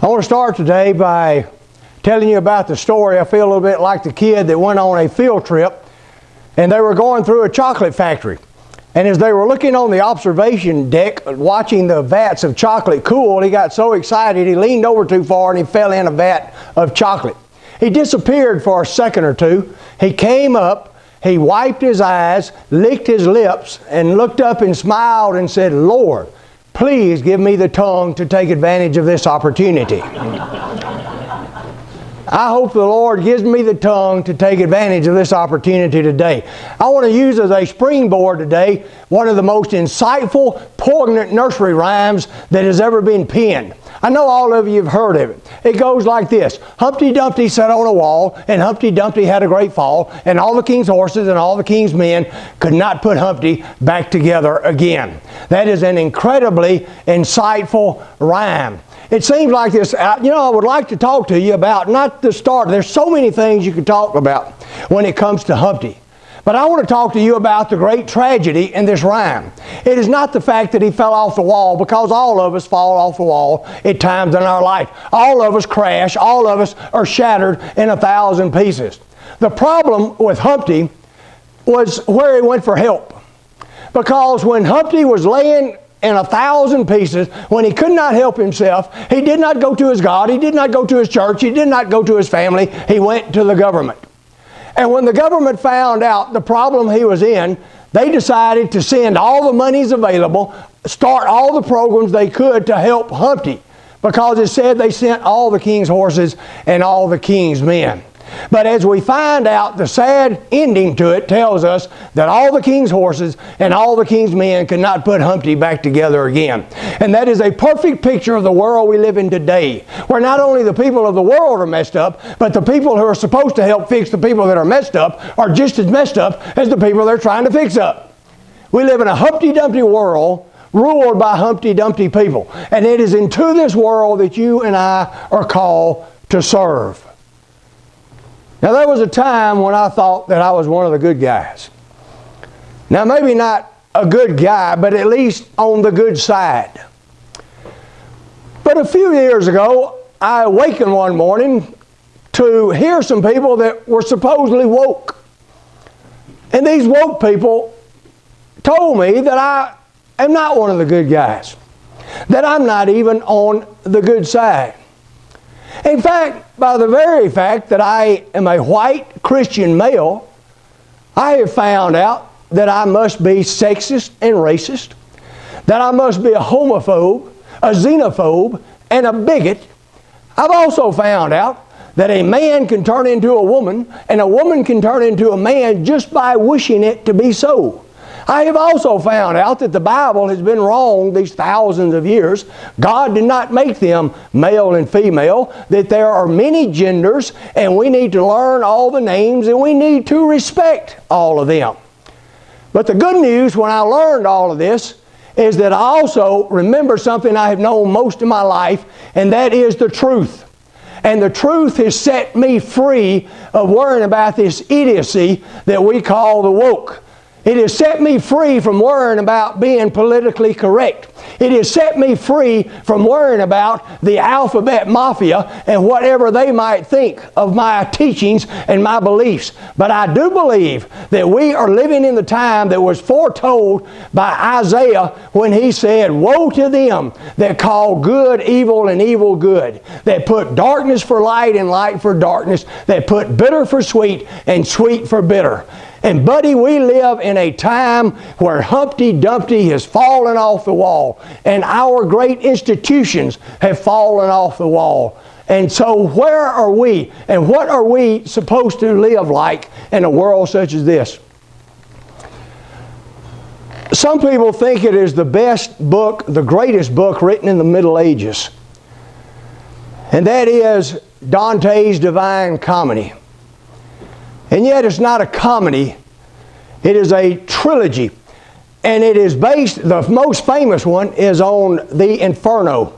I want to start today by telling you about the story. I feel a little bit like the kid that went on a field trip and they were going through a chocolate factory. And as they were looking on the observation deck watching the vats of chocolate cool, he got so excited he leaned over too far and he fell in a vat of chocolate. He disappeared for a second or two. He came up, he wiped his eyes, licked his lips, and looked up and smiled and said, "Lord, please give me the tongue to take advantage of this opportunity." I hope the Lord gives me the tongue to take advantage of this opportunity today. I want to use as a springboard today one of the most insightful, poignant nursery rhymes that has ever been penned. I know all of you have heard of it. It goes like this: Humpty Dumpty sat on a wall, and Humpty Dumpty had a great fall, and all the king's horses and all the king's men could not put Humpty back together again. That is an incredibly insightful rhyme. It seems like this, I would like to talk to you about, not the start. There's so many things you could talk about when it comes to Humpty. But I want to talk to you about the great tragedy in this rhyme. It is not the fact that he fell off the wall, because all of us fall off the wall at times in our life. All of us crash. All of us are shattered in 1,000 pieces. The problem with Humpty was where he went for help. Because when Humpty was laying in 1,000 pieces, when he could not help himself, he did not go to his God, he did not go to his church, he did not go to his family, he went to the government. And when the government found out the problem he was in, they decided to send all the monies available, start all the programs they could to help Humpty, because it said they sent all the king's horses and all the king's men. But as we find out, the sad ending to it tells us that all the king's horses and all the king's men could not put Humpty back together again. And that is a perfect picture of the world we live in today, where not only the people of the world are messed up, but the people who are supposed to help fix the people that are messed up are just as messed up as the people they're trying to fix up. We live in a Humpty Dumpty world ruled by Humpty Dumpty people. And it is into this world that you and I are called to serve. Now, there was a time when I thought that I was one of the good guys. Now, maybe not a good guy, but at least on the good side. But a few years ago, I awakened one morning to hear some people that were supposedly woke. And these woke people told me that I am not one of the good guys, that I'm not even on the good side. In fact, by the very fact that I am a white Christian male, I have found out that I must be sexist and racist, that I must be a homophobe, a xenophobe, and a bigot. I've also found out that a man can turn into a woman, and a woman can turn into a man just by wishing it to be so. I have also found out that the Bible has been wrong these thousands of years. God did not make them male and female, that there are many genders, and we need to learn all the names, and we need to respect all of them. But the good news when I learned all of this is that I also remember something I have known most of my life, and that is the truth. And the truth has set me free of worrying about this idiocy that we call the woke. It has set me free from worrying about being politically correct. It has set me free from worrying about the alphabet mafia and whatever they might think of my teachings and my beliefs. But I do believe that we are living in the time that was foretold by Isaiah when he said, "Woe to them that call good evil and evil good, that put darkness for light and light for darkness, that put bitter for sweet and sweet for bitter." And buddy, we live in a time where Humpty Dumpty has fallen off the wall, and our great institutions have fallen off the wall. And so where are we, and what are we supposed to live like in a world such as this? Some people think it is the best book, the greatest book written in the Middle Ages. And that is Dante's Divine Comedy. And yet it's not a comedy, it is a trilogy. And it is based, the most famous one is on the Inferno.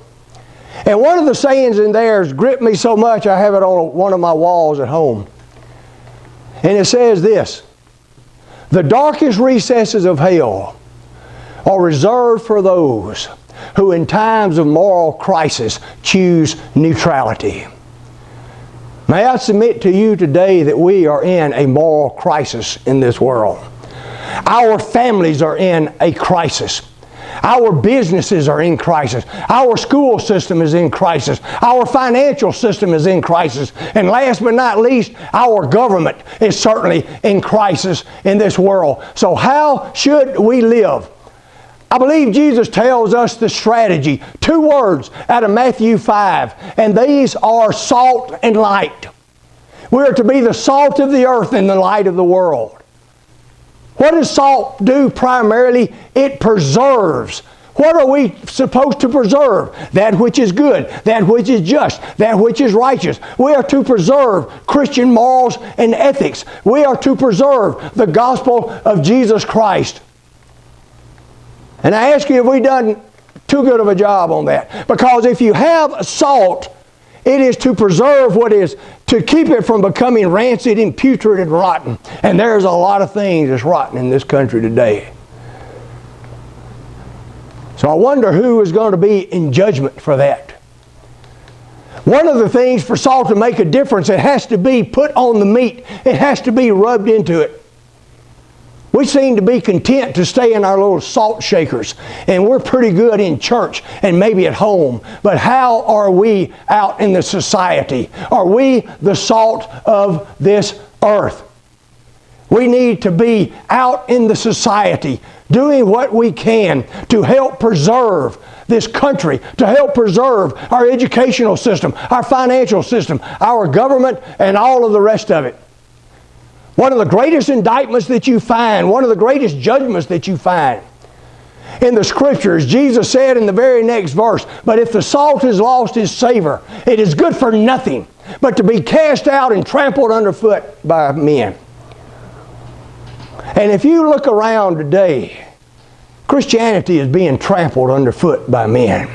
And one of the sayings in there has gripped me so much I have it on one of my walls at home. And it says this: "The darkest recesses of hell are reserved for those who in times of moral crisis choose neutrality. May I submit to you today that we are in a moral crisis in this world. Our families are in a crisis. Our businesses are in crisis. Our school system is in crisis. Our financial system is in crisis. And last but not least, our government is certainly in crisis in this world. So how should we live? I believe Jesus tells us the strategy. 2 words out of Matthew 5, and these are salt and light. We are to be the salt of the earth and the light of the world. What does salt do primarily? It preserves. What are we supposed to preserve? That which is good, that which is just, that which is righteous. We are to preserve Christian morals and ethics. We are to preserve the gospel of Jesus Christ. And I ask you, have we done too good of a job on that? Because if you have salt, it is to preserve what is, to keep it from becoming rancid and putrid and rotten. And there's a lot of things that's rotten in this country today. So I wonder who is going to be in judgment for that. One of the things for salt to make a difference, it has to be put on the meat. It has to be rubbed into it. We seem to be content to stay in our little salt shakers, and we're pretty good in church and maybe at home. But how are we out in the society? Are we the salt of this earth? We need to be out in the society doing what we can to help preserve this country, to help preserve our educational system, our financial system, our government, and all of the rest of it. One of the greatest indictments that you find, one of the greatest judgments that you find in the Scriptures, Jesus said in the very next verse, "But if the salt has lost its savor, it is good for nothing, but to be cast out and trampled underfoot by men." And if you look around today, Christianity is being trampled underfoot by men.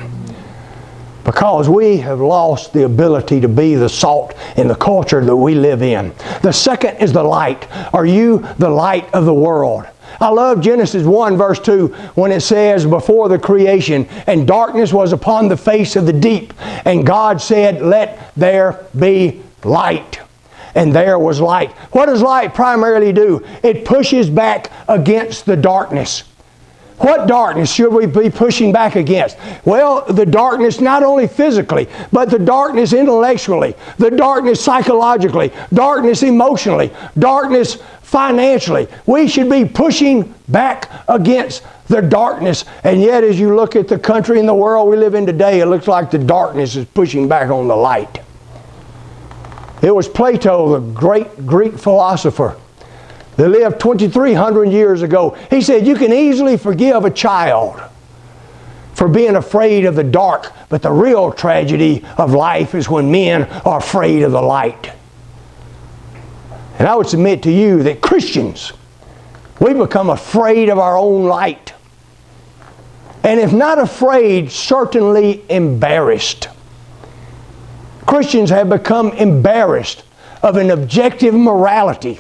Because we have lost the ability to be the salt in the culture that we live in. The second is the light. Are you the light of the world? I love Genesis 1 verse 2 when it says, "Before the creation, and darkness was upon the face of the deep, and God said, let there be light. And there was light." What does light primarily do? It pushes back against the darkness. What darkness should we be pushing back against? Well, the darkness not only physically, but the darkness intellectually, the darkness psychologically, darkness emotionally, darkness financially. We should be pushing back against the darkness. And yet, as you look at the country and the world we live in today, it looks like the darkness is pushing back on the light. It was Plato, the great Greek philosopher, that lived 2,300 years ago. He said, you can easily forgive a child for being afraid of the dark, but the real tragedy of life is when men are afraid of the light. And I would submit to you that Christians, we become afraid of our own light. And if not afraid, certainly embarrassed. Christians have become embarrassed of an objective morality.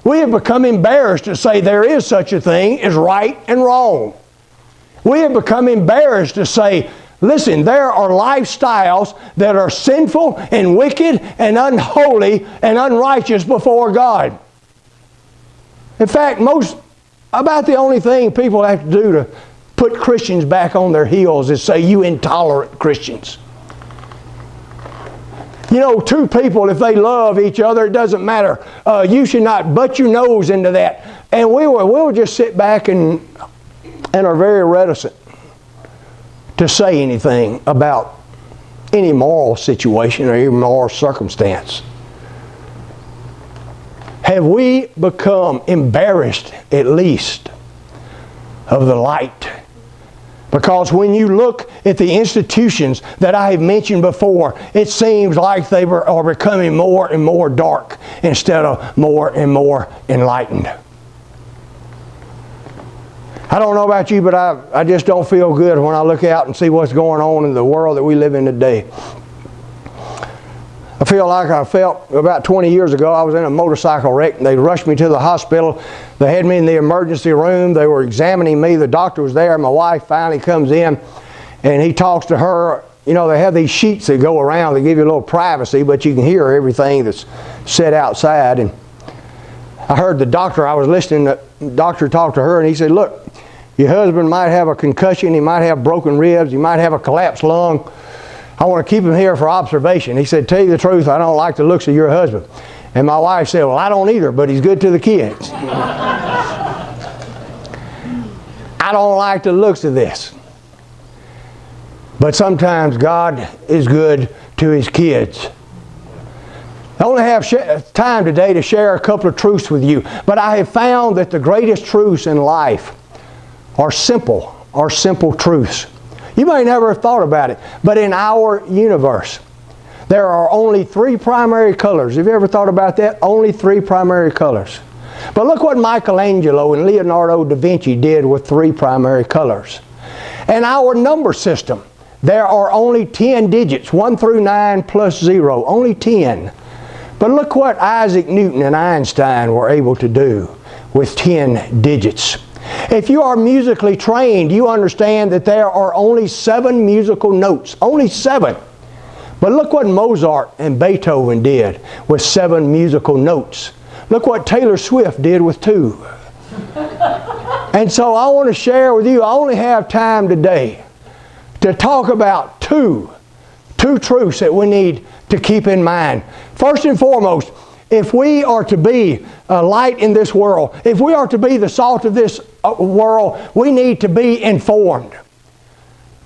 We have become embarrassed to say there is such a thing as right and wrong. We have become embarrassed to say, listen, there are lifestyles that are sinful and wicked and unholy and unrighteous before God. In fact, about the only thing people have to do to put Christians back on their heels is say, you intolerant Christians. You know, two people, if they love each other, it doesn't matter. You should not butt your nose into that. And we'll just sit back and are very reticent to say anything about any moral situation or even moral circumstance. Have we become embarrassed, at least, of the light? Because when you look at the institutions that I have mentioned before, it seems like they are becoming more and more dark instead of more and more enlightened. I don't know about you, but I just don't feel good when I look out and see what's going on in the world that we live in today. I feel like I felt about 20 years ago. I was in a motorcycle wreck and they rushed me to the hospital. They had me in the emergency room. They were examining me. The doctor was there. My wife finally comes in and he talks to her. You know, they have these sheets that go around. They give you a little privacy, but you can hear everything that's said outside. And I heard the doctor, I was listening, the doctor talked to her, and he said, look, your husband might have a concussion, he might have broken ribs, he might have a collapsed lung. I want to keep him here for observation. He said, tell you the truth, I don't like the looks of your husband. And my wife said, well, I don't either, but he's good to the kids. I don't like the looks of this. But sometimes God is good to His kids. I only have time today to share a couple of truths with you, but I have found that the greatest truths in life are simple truths. You may never have thought about it, but in our universe, there are only 3 primary colors. Have you ever thought about that? Only 3 primary colors. But look what Michelangelo and Leonardo da Vinci did with 3 primary colors. And our number system, there are only 10 digits, 1 through 9 plus 0, only 10. But look what Isaac Newton and Einstein were able to do with 10 digits. If you are musically trained, you understand that there are only 7 musical notes, only 7. But look what Mozart and Beethoven did with 7 musical notes. Look what Taylor Swift did with 2. And so I want to share with you, I only have time today to talk about two truths that we need to keep in mind. First and foremost, if we are to be a light in this world, if we are to be the salt of this world, we need to be informed.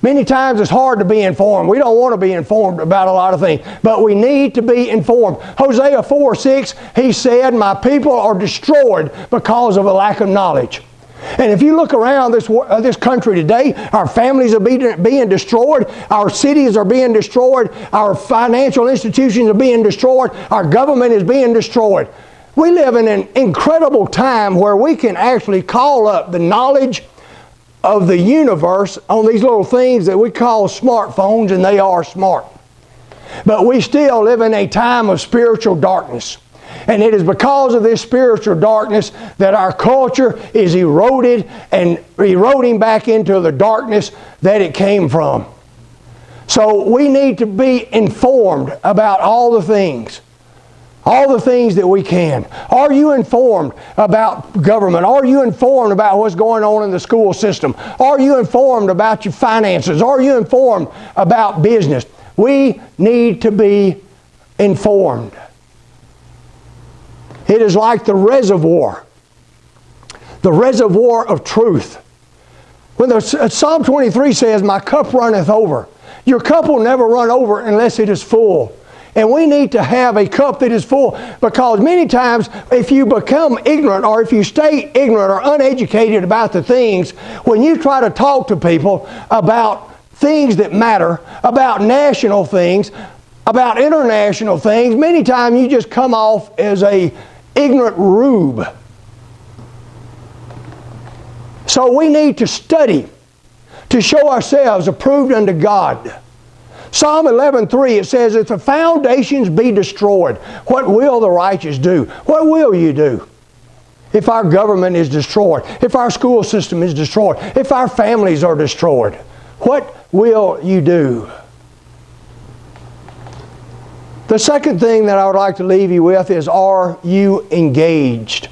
Many times it's hard to be informed. We don't want to be informed about a lot of things, but we need to be informed. Hosea 4:6, he said, my people are destroyed because of a lack of knowledge. And if you look around this country today, our families are being destroyed, our cities are being destroyed, our financial institutions are being destroyed, our government is being destroyed. We live in an incredible time where we can actually call up the knowledge of the universe on these little things that we call smartphones, and they are smart. But we still live in a time of spiritual darkness. And it is because of this spiritual darkness that our culture is eroded and eroding back into the darkness that it came from. So we need to be informed about all the things that we can. Are you informed about government? Are you informed about what's going on in the school system? Are you informed about your finances? Are you informed about business? We need to be informed. It is like the reservoir of truth. When Psalm 23 says, my cup runneth over. Your cup will never run over unless it is full. And we need to have a cup that is full, because many times if you become ignorant or if you stay ignorant or uneducated about the things, when you try to talk to people about things that matter, about national things, about international things, many times you just come off as a ignorant rube. So we need to study to show ourselves approved unto God. Psalm 11:3, it says, if the foundations be destroyed, what will the righteous do? What will you do? If our government is destroyed, if our school system is destroyed, if our families are destroyed, what will you do? The second thing that I would like to leave you with is, are you engaged?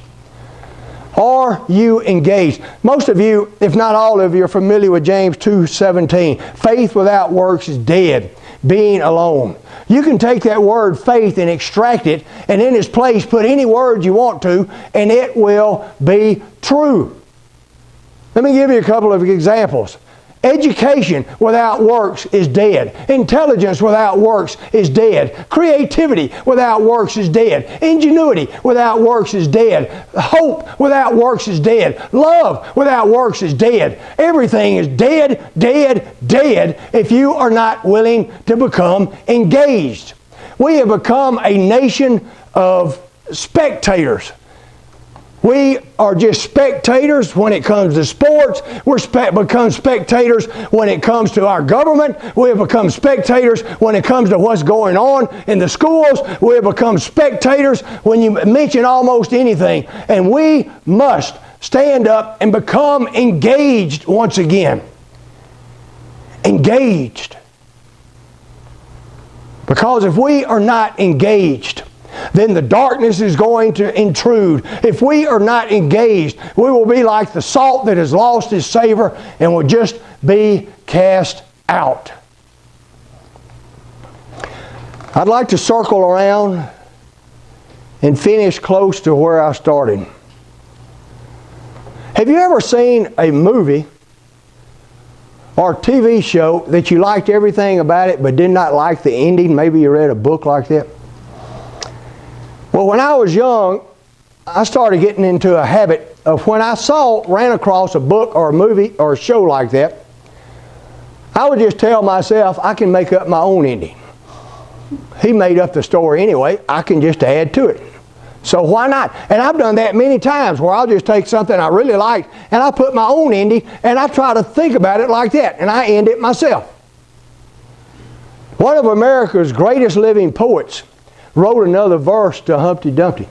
Are you engaged? Most of you, if not all of you, are familiar with James 2:17. Faith without works is dead, being alone. You can take that word faith and extract it, and in its place put any word you want to, and it will be true. Let me give you a couple of examples. Education without works is dead. Intelligence without works is dead. Creativity without works is dead. Ingenuity without works is dead. Hope without works is dead. Love without works is dead. Everything is dead, dead, dead if you are not willing to become engaged. We have become a nation of spectators. We are just spectators when it comes to sports. We're become spectators when it comes to our government. We have become spectators when it comes to what's going on in the schools. We have become spectators when you mention almost anything. And we must stand up and become engaged once again. Engaged. engaged. Because if we are not engaged, then the darkness is going to intrude. If we are not engaged, we will be like the salt that has lost its savor and will just be cast out. I'd like to circle around and finish close to where I started. Have you ever seen a movie or TV show that you liked everything about it but did not like the ending? Maybe you read a book like that. Well, when I was young, I started getting into a habit of when I ran across a book or a movie or a show like that, I would just tell myself, I can make up my own ending. He made up the story anyway, I can just add to it. So why not? And I've done that many times where I'll just take something I really like and I put my own ending and I try to think about it like that and I end it myself. One of America's greatest living poets wrote another verse to Humpty Dumpty.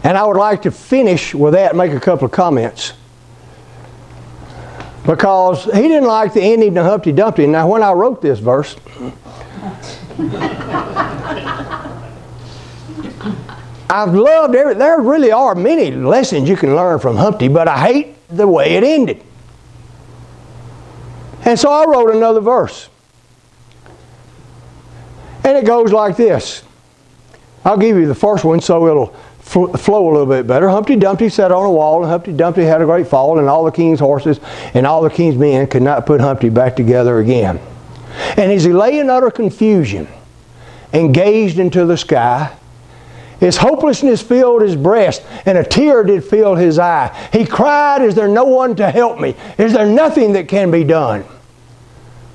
And I would like to finish with that and make a couple of comments. Because he didn't like the ending to Humpty Dumpty. Now when I wrote this verse, I've loved there really are many lessons you can learn from Humpty, but I hate the way it ended. And so I wrote another verse. And it goes like this. I'll give you the first one so it'll flow a little bit better. Humpty Dumpty sat on a wall, and Humpty Dumpty had a great fall, and all the king's horses and all the king's men could not put Humpty back together again. And as he lay in utter confusion and gazed into the sky, his hopelessness filled his breast, and a tear did fill his eye. He cried, "Is there no one to help me? Is there nothing that can be done?"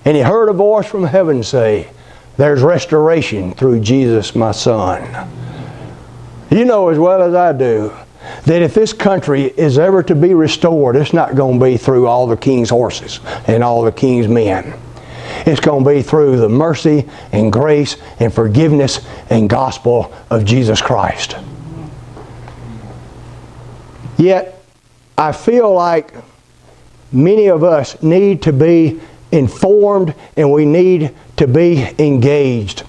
And he heard a voice from heaven say, "There's restoration through Jesus, my son." You know as well as I do that if this country is ever to be restored, it's not going to be through all the king's horses and all the king's men. It's going to be through the mercy and grace and forgiveness and gospel of Jesus Christ. Yet, I feel like many of us need to be informed and we need to be engaged.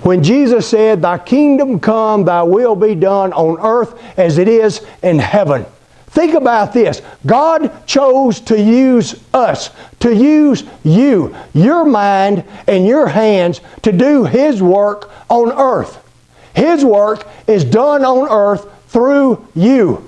When Jesus said, "Thy kingdom come, thy will be done on earth as it is in heaven." Think about this. God chose to use us, to use you, your mind and your hands to do His work on earth. His work is done on earth through you.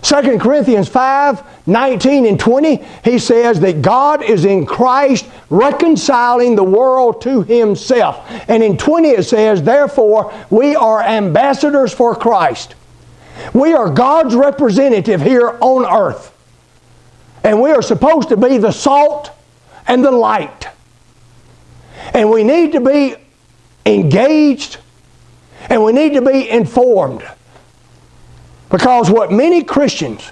2 Corinthians 5:19 and 20, he says that God is in Christ reconciling the world to Himself. And in 20 it says, "Therefore we are ambassadors for Christ." We are God's representative here on earth. And we are supposed to be the salt and the light. And we need to be engaged and we need to be informed. Because what many Christians,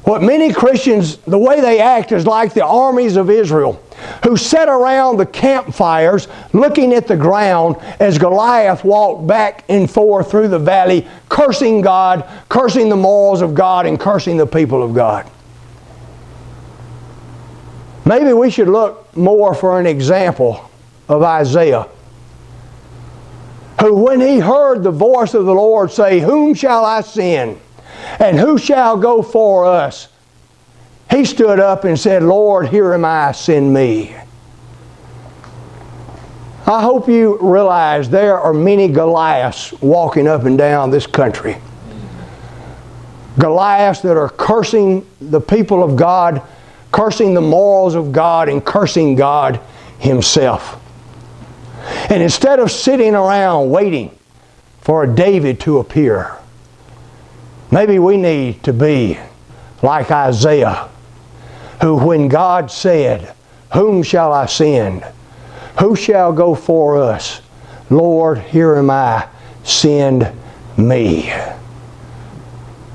the way they act is like the armies of Israel who sat around the campfires looking at the ground as Goliath walked back and forth through the valley, cursing God, cursing the morals of God, and cursing the people of God. Maybe we should look more for an example of Isaiah, who when he heard the voice of the Lord say, "Whom shall I send? And who shall go for us?" He stood up and said, "Lord, here am I, send me." I hope you realize there are many Goliaths walking up and down this country. Goliaths that are cursing the people of God, cursing the morals of God, and cursing God Himself. And instead of sitting around waiting for a David to appear, maybe we need to be like Isaiah, who when God said, "Whom shall I send? Who shall go for us? Lord, here am I, send me."